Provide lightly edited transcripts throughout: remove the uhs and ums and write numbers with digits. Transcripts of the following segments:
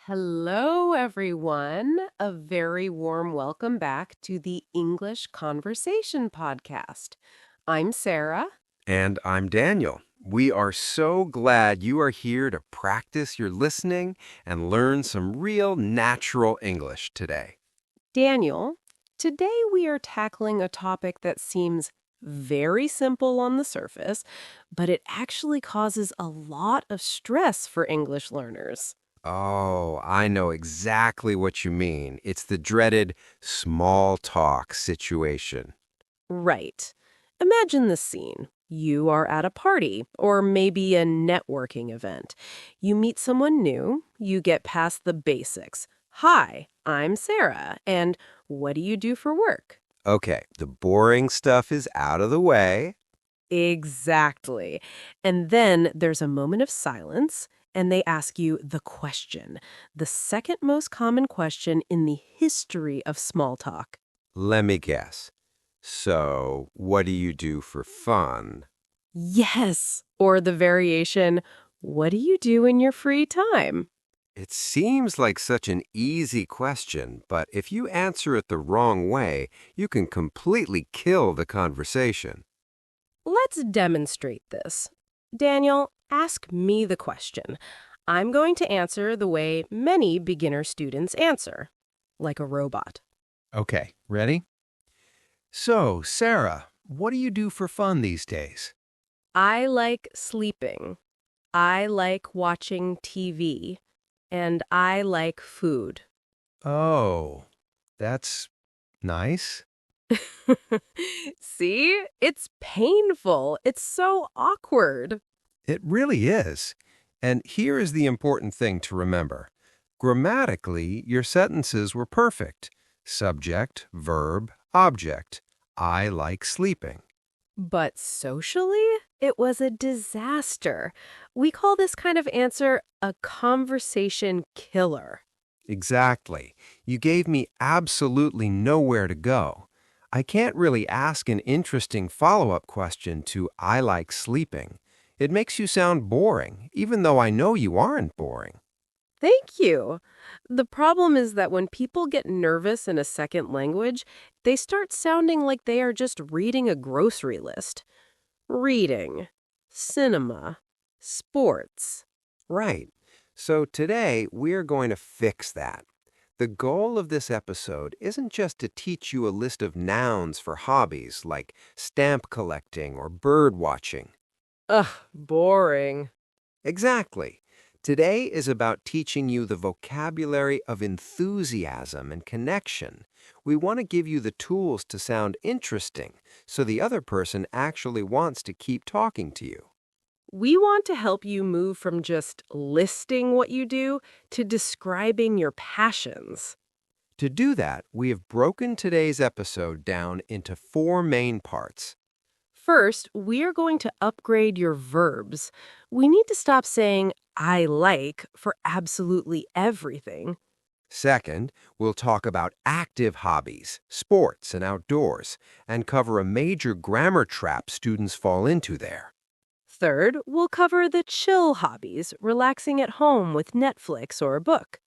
Hello, everyone. A very warm welcome back to the English Conversation Podcast. I'm Sarah. And I'm Daniel. We are so glad you are here to practice your listening and learn some real natural English today. Daniel, today we are tackling a topic that seems very simple on the surface, but it actually causes a lot of stress for English learners. Oh, I know exactly what you mean. It's the dreaded small talk situation. Right. Imagine the scene. You are at a party or maybe a networking event. You meet someone new, you get past the basics. Hi, I'm Sarah, and what do you do for work? Okay, the boring stuff is out of the way. Exactly. And then there's a moment of silence, and they ask you the question, the second most common question in the history of small talk. Let me guess. So, what do you do for fun? Yes. Or the variation, what do you do in your free time? It seems like such an easy question, but if you answer it the wrong way, you can completely kill the conversation. Let's demonstrate this. Daniel, ask me the question. I'm going to answer the way many beginner students answer, like a robot. Okay, ready? So, Sarah, what do you do for fun these days? I like sleeping. I like watching TV. And I like food. Oh, that's nice. See? It's painful. It's so awkward. It really is. And here is the important thing to remember. Grammatically, your sentences were perfect. Subject, verb, object. I like sleeping. But socially, it was a disaster. We call this kind of answer a conversation killer. Exactly. You gave me absolutely nowhere to go. I can't really ask an interesting follow-up question to I like sleeping. It makes you sound boring, even though I know you aren't boring. Thank you. The problem is that when people get nervous in a second language, they start sounding like they are just reading a grocery list. Reading, cinema, sports. Right. So today, we're going to fix that. The goal of this episode isn't just to teach you a list of nouns for hobbies like stamp collecting or bird watching. Ugh, boring. Exactly. Today is about teaching you the vocabulary of enthusiasm and connection. We want to give you the tools to sound interesting so the other person actually wants to keep talking to you. We want to help you move from just listing what you do to describing your passions. To do that, we have broken today's episode down into 4 main parts. First, we are going to upgrade your verbs. We need to stop saying I like for absolutely everything. Second, we'll talk about active hobbies, sports, and outdoors, and cover a major grammar trap students fall into there. Third, we'll cover the chill hobbies, relaxing at home with Netflix or a book.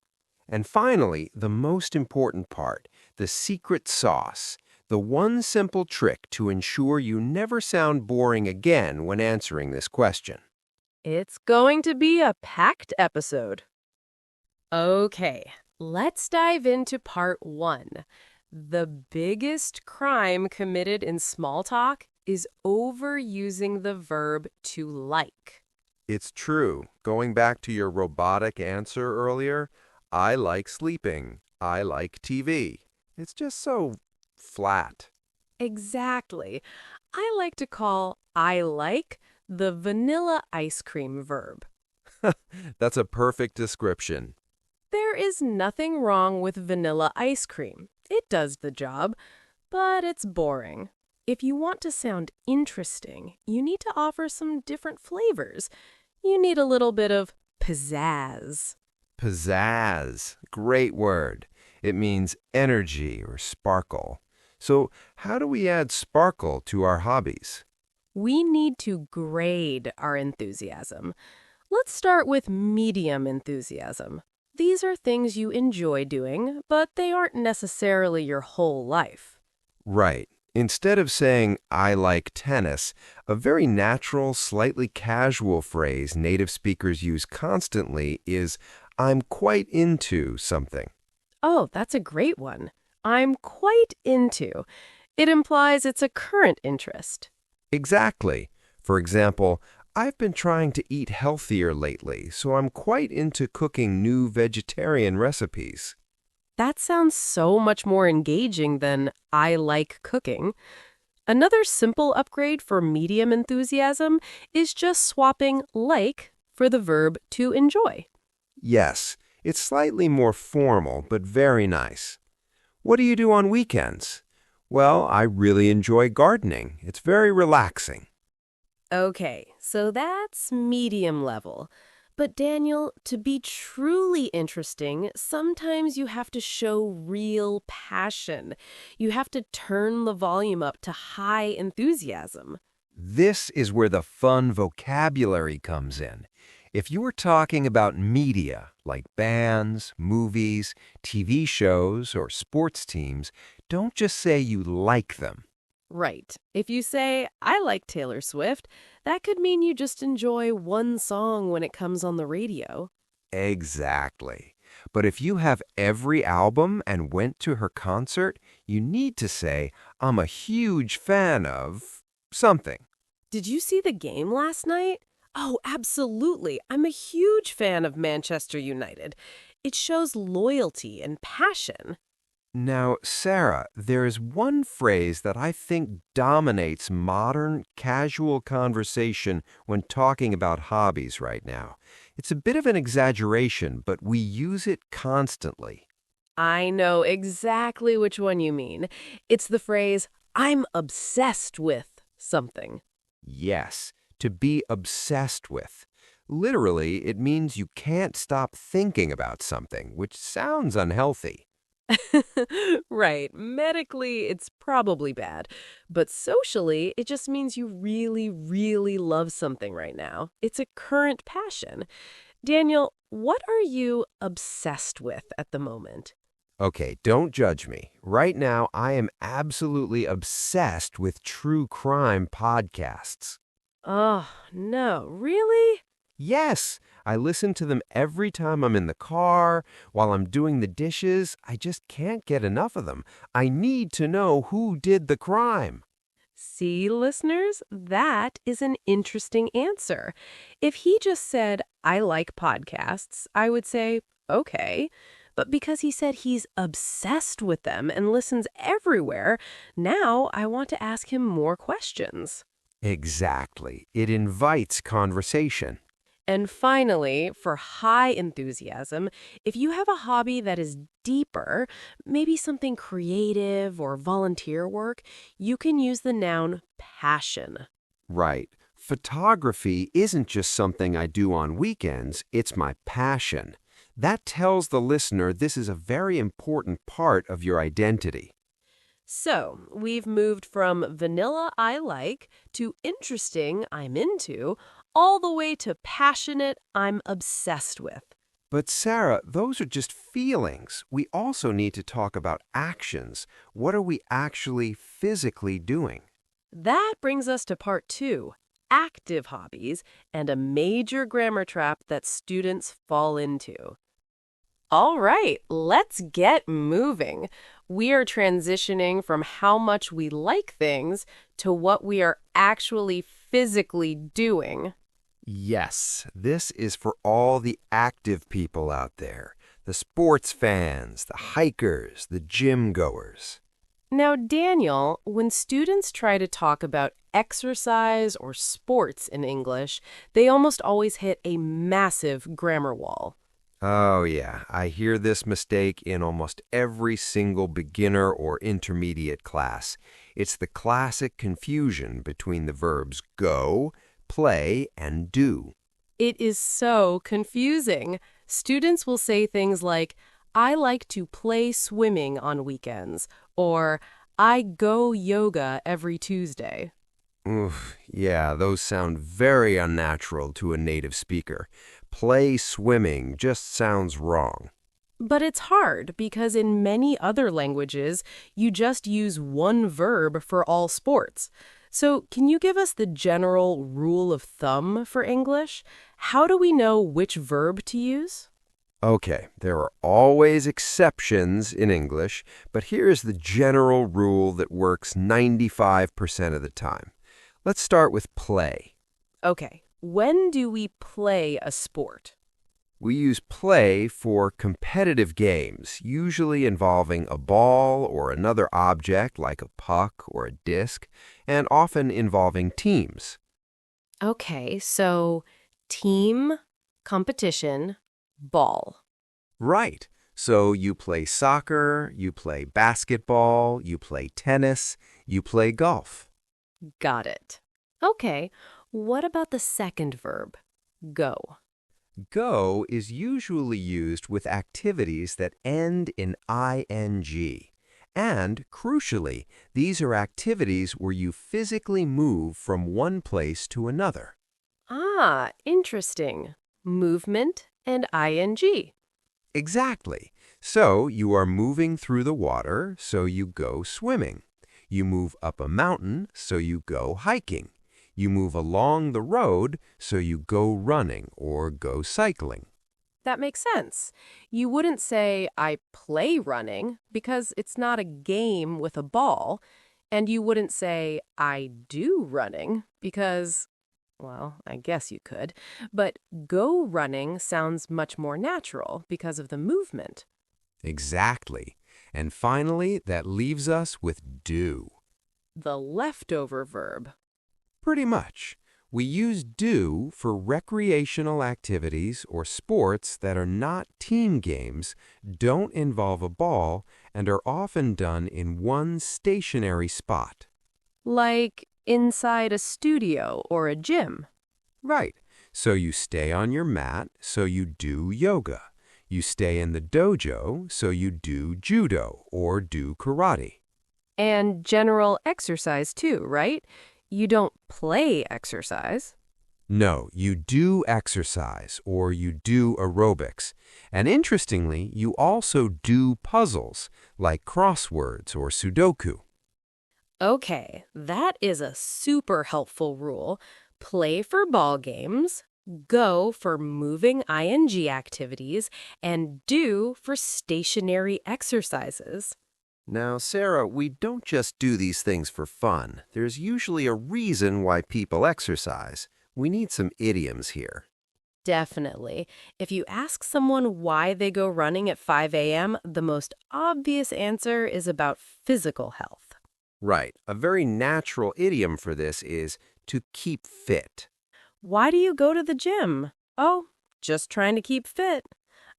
And finally, the most important part, the secret sauce, the one simple trick to ensure you never sound boring again when answering this question. It's going to be a packed episode. Okay, let's dive into part 1. The biggest crime committed in small talk is overusing the verb to like. It's true. Going back to your robotic answer earlier, I like sleeping. I like TV. It's just so flat. Exactly. I like to call I like the vanilla ice cream verb. That's a perfect description. There is nothing wrong with vanilla ice cream. It does the job, but it's boring. If you want to sound interesting, you need to offer some different flavors. You need a little bit of pizzazz. Pizzazz. Great word. It means energy or sparkle. So how do we add sparkle to our hobbies? We need to grade our enthusiasm. Let's start with medium enthusiasm. These are things you enjoy doing, but they aren't necessarily your whole life. Right. Instead of saying, I like tennis, a very natural, slightly casual phrase native speakers use constantly is, I'm quite into something. Oh, that's a great one. I'm quite into. It implies it's a current interest. Exactly. For example, I've been trying to eat healthier lately, so I'm quite into cooking new vegetarian recipes. That sounds so much more engaging than I like cooking. Another simple upgrade for medium enthusiasm is just swapping like for the verb to enjoy. Yes, it's slightly more formal, but very nice. What do you do on weekends? Well, I really enjoy gardening. It's very relaxing. Okay, so that's medium level. But Daniel, to be truly interesting, sometimes you have to show real passion. You have to turn the volume up to high enthusiasm. This is where the fun vocabulary comes in. If you were talking about media, like bands, movies, TV shows, or sports teams, don't just say you like them. Right. If you say, I like Taylor Swift, that could mean you just enjoy one song when it comes on the radio. Exactly. But if you have every album and went to her concert, you need to say, I'm a huge fan of something. Did you see the game last night? Oh, absolutely. I'm a huge fan of Manchester United. It shows loyalty and passion. Now, Sarah, there is one phrase that I think dominates modern, casual conversation when talking about hobbies right now. It's a bit of an exaggeration, but we use it constantly. I know exactly which one you mean. It's the phrase, I'm obsessed with something. Yes, to be obsessed with. Literally, it means you can't stop thinking about something, which sounds unhealthy. Right. Medically, it's probably bad. But socially, it just means you really, really love something right now. It's a current passion. Daniel, what are you obsessed with at the moment? Okay, don't judge me. Right now, I am absolutely obsessed with true crime podcasts. Oh, no, really? Yes, I listen to them every time I'm in the car, while I'm doing the dishes. I just can't get enough of them. I need to know who did the crime. See, listeners, that is an interesting answer. If he just said, I like podcasts, I would say, okay. But because he said he's obsessed with them and listens everywhere, now I want to ask him more questions. Exactly. It invites conversation. And finally, for high enthusiasm, if you have a hobby that is deeper, maybe something creative or volunteer work, you can use the noun passion. Right. Photography isn't just something I do on weekends, it's my passion. That tells the listener this is a very important part of your identity. So, we've moved from vanilla I like to interesting I'm into, all the way to passionate I'm obsessed with. But Sarah, those are just feelings. We also need to talk about actions. What are we actually physically doing? That brings us to part two, active hobbies, and a major grammar trap that students fall into. All right, let's get moving. We are transitioning from how much we like things to what we are actually physically doing. Yes, this is for all the active people out there. The sports fans, the hikers, the gym goers. Now, Daniel, when students try to talk about exercise or sports in English, they almost always hit a massive grammar wall. Oh, yeah, I hear this mistake in almost every single beginner or intermediate class. It's the classic confusion between the verbs go, play, and do. It is so confusing. Students will say things like, I like to play swimming on weekends, or I go yoga every Tuesday. Oof, yeah, those sound very unnatural to a native speaker. Play swimming just sounds wrong. But it's hard because in many other languages, you just use one verb for all sports. So, can you give us the general rule of thumb for English? How do we know which verb to use? Okay, there are always exceptions in English, but here's the general rule that works 95% of the time. Let's start with play. Okay, when do we play a sport? We use play for competitive games, usually involving a ball or another object like a puck or a disc, and often involving teams. Okay, so team, competition, ball. Right. So you play soccer, you play basketball, you play tennis, you play golf. Got it. Okay, what about the second verb, go? Go is usually used with activities that end in ing. And, crucially, these are activities where you physically move from one place to another. Ah, interesting. Movement and ing. Exactly. So you are moving through the water, so you go swimming. You move up a mountain, so you go hiking. You move along the road, so you go running or go cycling. That makes sense. You wouldn't say, I play running, because it's not a game with a ball. And you wouldn't say, I do running, because, well, I guess you could. But go running sounds much more natural because of the movement. Exactly. And finally, that leaves us with do. The leftover verb. Pretty much. We use do for recreational activities or sports that are not team games, don't involve a ball, and are often done in one stationary spot. Like inside a studio or a gym. Right. So you stay on your mat, so you do yoga. You stay in the dojo, so you do judo or do karate. And general exercise too, right? You don't play exercise. No, you do exercise or you do aerobics. And interestingly, you also do puzzles like crosswords or Sudoku. Okay, that is a super helpful rule. Play for ball games, go for moving ing activities, and do for stationary exercises. Now, Sarah, we don't just do these things for fun. There's usually a reason why people exercise. We need some idioms here. Definitely. If you ask someone why they go running at 5 a.m., the most obvious answer is about physical health. Right. A very natural idiom for this is to keep fit. Why do you go to the gym? Oh, just trying to keep fit.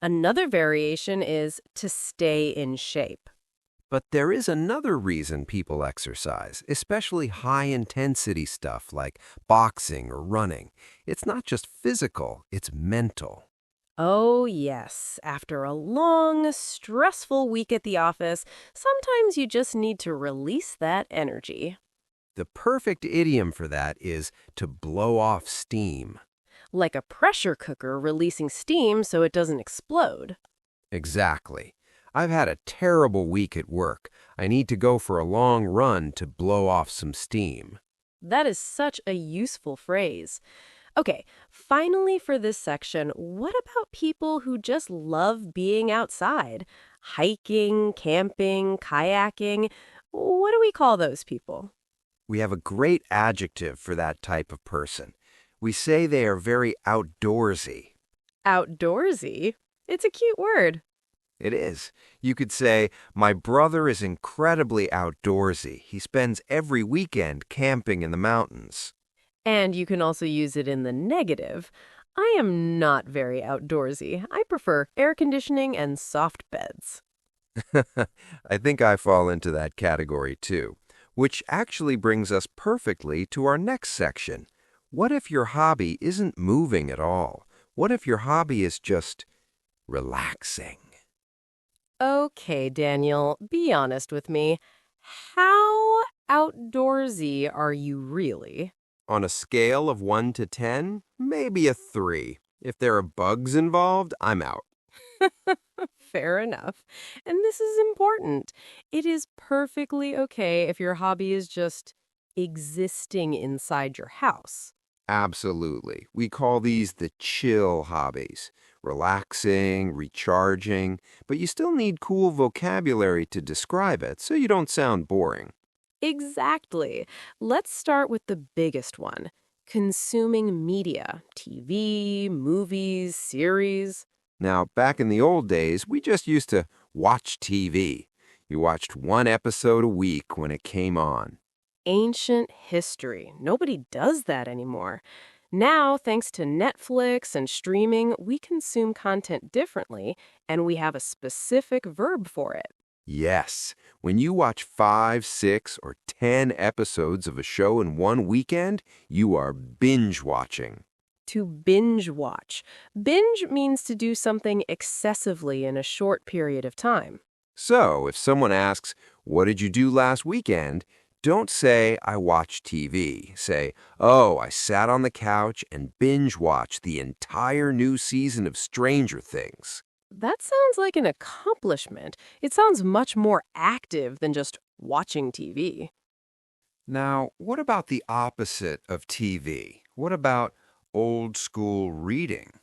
Another variation is to stay in shape. But there is another reason people exercise, especially high-intensity stuff like boxing or running. It's not just physical, it's mental. Oh, yes. After a long, stressful week at the office, sometimes you just need to release that energy. The perfect idiom for that is to blow off steam. Like a pressure cooker releasing steam so it doesn't explode. Exactly. I've had a terrible week at work. I need to go for a long run to blow off some steam. That is such a useful phrase. Okay, finally for this section, what about people who just love being outside? Hiking, camping, kayaking. What do we call those people? We have a great adjective for that type of person. We say they are very outdoorsy. Outdoorsy? It's a cute word. It is. You could say, my brother is incredibly outdoorsy. He spends every weekend camping in the mountains. And you can also use it in the negative. I am not very outdoorsy. I prefer air conditioning and soft beds. I think I fall into that category too, which actually brings us perfectly to our next section. What if your hobby isn't moving at all? What if your hobby is just relaxing? Okay, Daniel, be honest with me. How outdoorsy are you really? On a scale of 1 to 10, maybe a 3. If there are bugs involved, I'm out. Fair enough. And this is important. It is perfectly okay if your hobby is just existing inside your house. Absolutely. We call these the chill hobbies. Relaxing, recharging, but you still need cool vocabulary to describe it so you don't sound boring. Exactly. Let's start with the biggest one, consuming media, TV, movies, series. Now, back in the old days, we just used to watch TV. You watched one episode a week when it came on. Ancient history. Nobody does that anymore. Now, thanks to Netflix and streaming, we consume content differently, and we have a specific verb for it. Yes, when you watch 5, 6, or 10 episodes of a show in one weekend, you are binge watching. To binge watch. Binge means to do something excessively in a short period of time. So, if someone asks, "What did you do last weekend?" don't say, "I watched TV." Say, "Oh, I sat on the couch and binge watched the entire new season of Stranger Things." That sounds like an accomplishment. It sounds much more active than just watching TV. Now, what about the opposite of TV? What about old school reading?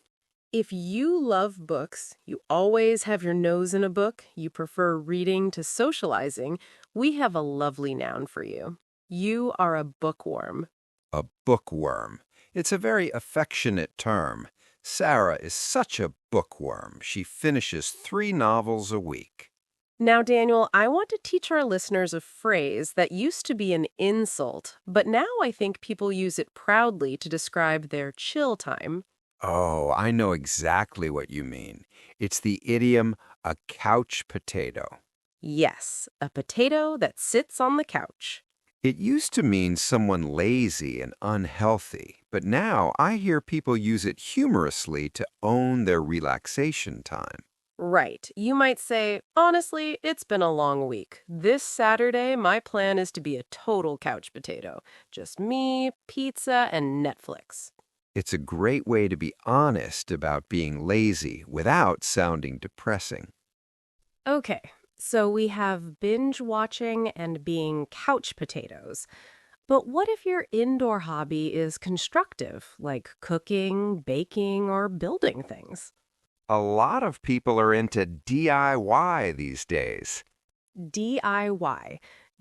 If you love books, you always have your nose in a book, you prefer reading to socializing, we have a lovely noun for you. You are a bookworm. A bookworm. It's a very affectionate term. Sarah is such a bookworm. She finishes 3 novels a week. Now, Daniel, I want to teach our listeners a phrase that used to be an insult, but now I think people use it proudly to describe their chill time. Oh, I know exactly what you mean. It's the idiom, a couch potato. Yes, a potato that sits on the couch. It used to mean someone lazy and unhealthy, but now I hear people use it humorously to own their relaxation time. Right. You might say, honestly, it's been a long week. This Saturday, my plan is to be a total couch potato. Just me, pizza, and Netflix. It's a great way to be honest about being lazy without sounding depressing. Okay, so we have binge watching and being couch potatoes. But what if your indoor hobby is constructive, like cooking, baking, or building things? A lot of people are into DIY these days. DIY,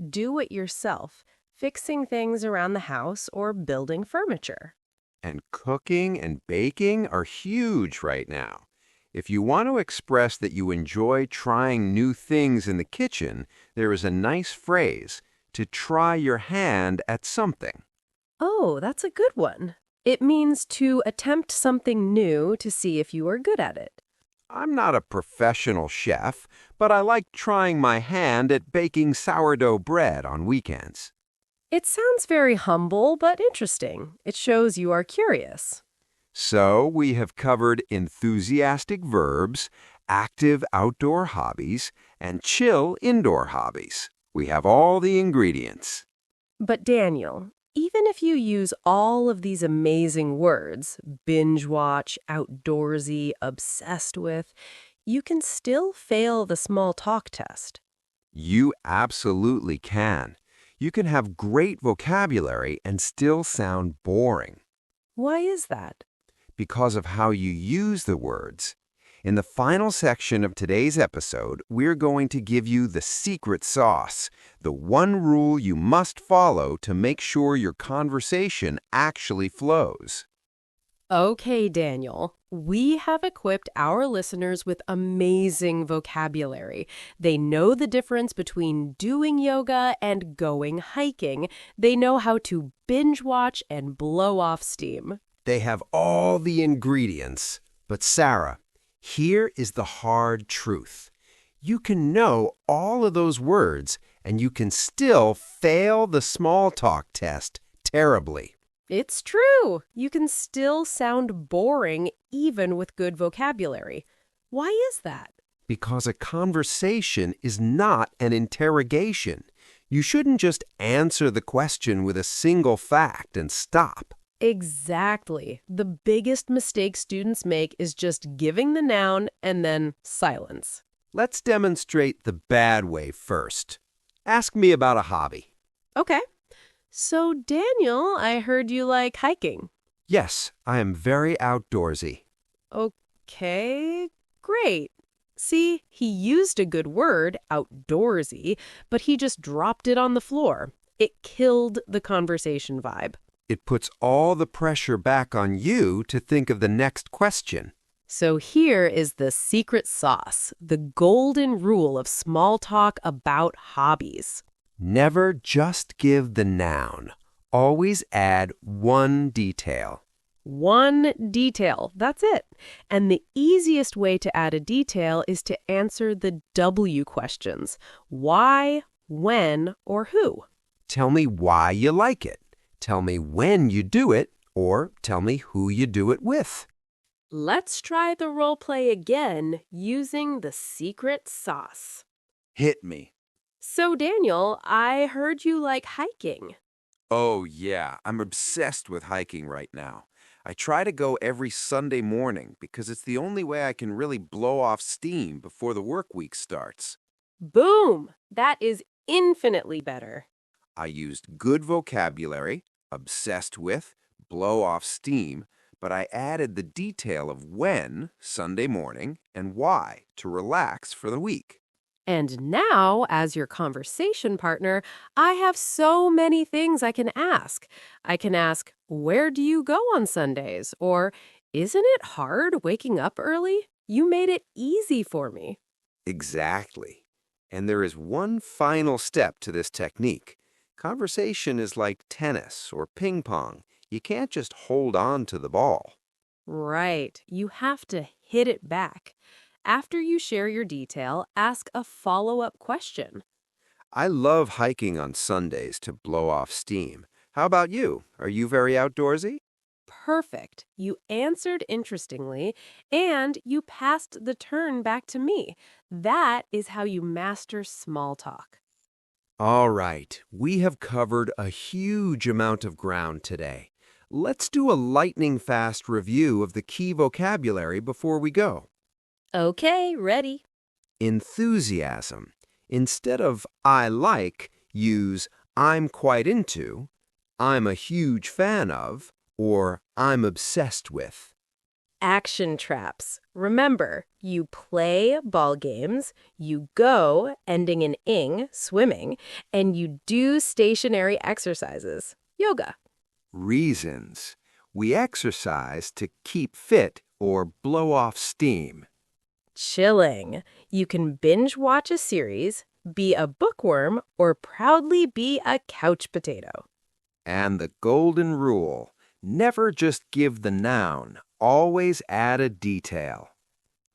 do it yourself, fixing things around the house or building furniture. And cooking and baking are huge right now. If you want to express that you enjoy trying new things in the kitchen, there is a nice phrase, to try your hand at something. Oh, that's a good one. It means to attempt something new to see if you are good at it. I'm not a professional chef, but I like trying my hand at baking sourdough bread on weekends. It sounds very humble, but interesting. It shows you are curious. So we have covered enthusiastic verbs, active outdoor hobbies, and chill indoor hobbies. We have all the ingredients. But Daniel, even if you use all of these amazing words, binge watch, outdoorsy, obsessed with, you can still fail the small talk test. You absolutely can. You can have great vocabulary and still sound boring Why is that? because of how you use the words. In the final section of today's episode, we're going to give you the secret sauce, the one rule you must follow to make sure your conversation actually flows. Okay, Daniel, we have equipped our listeners with amazing vocabulary. They know the difference between doing yoga and going hiking. They know how to binge watch and blow off steam. They have all the ingredients. But Sarah, here is the hard truth. You can know all of those words, and you can still fail the small talk test terribly. It's true. You can still sound boring even with good vocabulary. Why is that? Because a conversation is not an interrogation. You shouldn't just answer the question with a single fact and stop. Exactly. The biggest mistake students make is just giving the noun and then silence. Let's demonstrate the bad way first. Ask me about a hobby. Okay. So, Daniel, I heard you like hiking. Yes, I am very outdoorsy. Okay, great. See, he used a good word, outdoorsy, but he just dropped it on the floor. It killed the conversation vibe. It puts all the pressure back on you to think of the next question. So here is the secret sauce, the golden rule of small talk about hobbies. Never just give the noun. Always add one detail. One detail, that's it. And the easiest way to add a detail is to answer the W questions. Why, when, or who? Tell me why you like it. Tell me when you do it, or tell me who you do it with. Let's try the role play again using the secret sauce. Hit me. So, Daniel, I heard you like hiking. Oh, yeah, I'm obsessed with hiking right now. I try to go every Sunday morning because it's the only way I can really blow off steam before the work week starts. Boom! That is infinitely better. I used good vocabulary, obsessed with, blow off steam, but I added the detail of when, Sunday morning, and why to relax for the week. And now, as your conversation partner, I have so many things I can ask. I can ask, where do you go on Sundays? Or, isn't it hard waking up early? You made it easy for me. Exactly. And there is one final step to this technique. Conversation is like tennis or ping pong. You can't just hold on to the ball. Right. You have to hit it back. After you share your detail, ask a follow-up question. I love hiking on Sundays to blow off steam. How about you? Are you very outdoorsy? Perfect. You answered interestingly, and you passed the turn back to me. That is how you master small talk. All right, we have covered a huge amount of ground today. Let's do a lightning-fast review of the key vocabulary before we go. Okay, ready. Enthusiasm. Instead of I like, use I'm quite into, I'm a huge fan of, or I'm obsessed with. Action traps. Remember, you play ball games, you go, ending in ing, swimming, and you do stationary exercises, yoga. Reasons. We exercise to keep fit or blow off steam. Chilling. You can binge watch a series, be a bookworm, or proudly be a couch potato. And the golden rule. Never just give the noun. Always add a detail.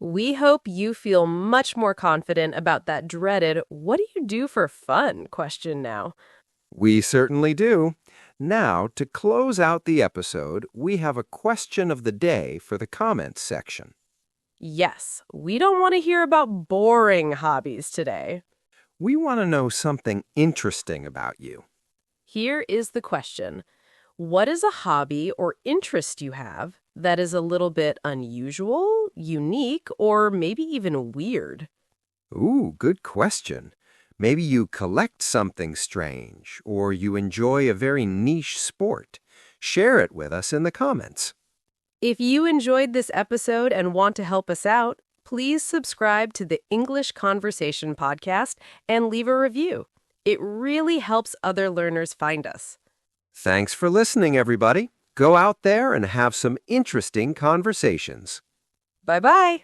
We hope you feel much more confident about that dreaded, what do you do for fun question now. We certainly do. Now, to close out the episode, we have a question of the day for the comments section. Yes, we don't want to hear about boring hobbies today. We want to know something interesting about you. Here is the question. What is a hobby or interest you have that is a little bit unusual, unique, or maybe even weird? Ooh, good question. Maybe you collect something strange, or you enjoy a very niche sport. Share it with us in the comments. If you enjoyed this episode and want to help us out, please subscribe to the English Conversation podcast and leave a review. It really helps other learners find us. Thanks for listening, everybody. Go out there and have some interesting conversations. Bye-bye.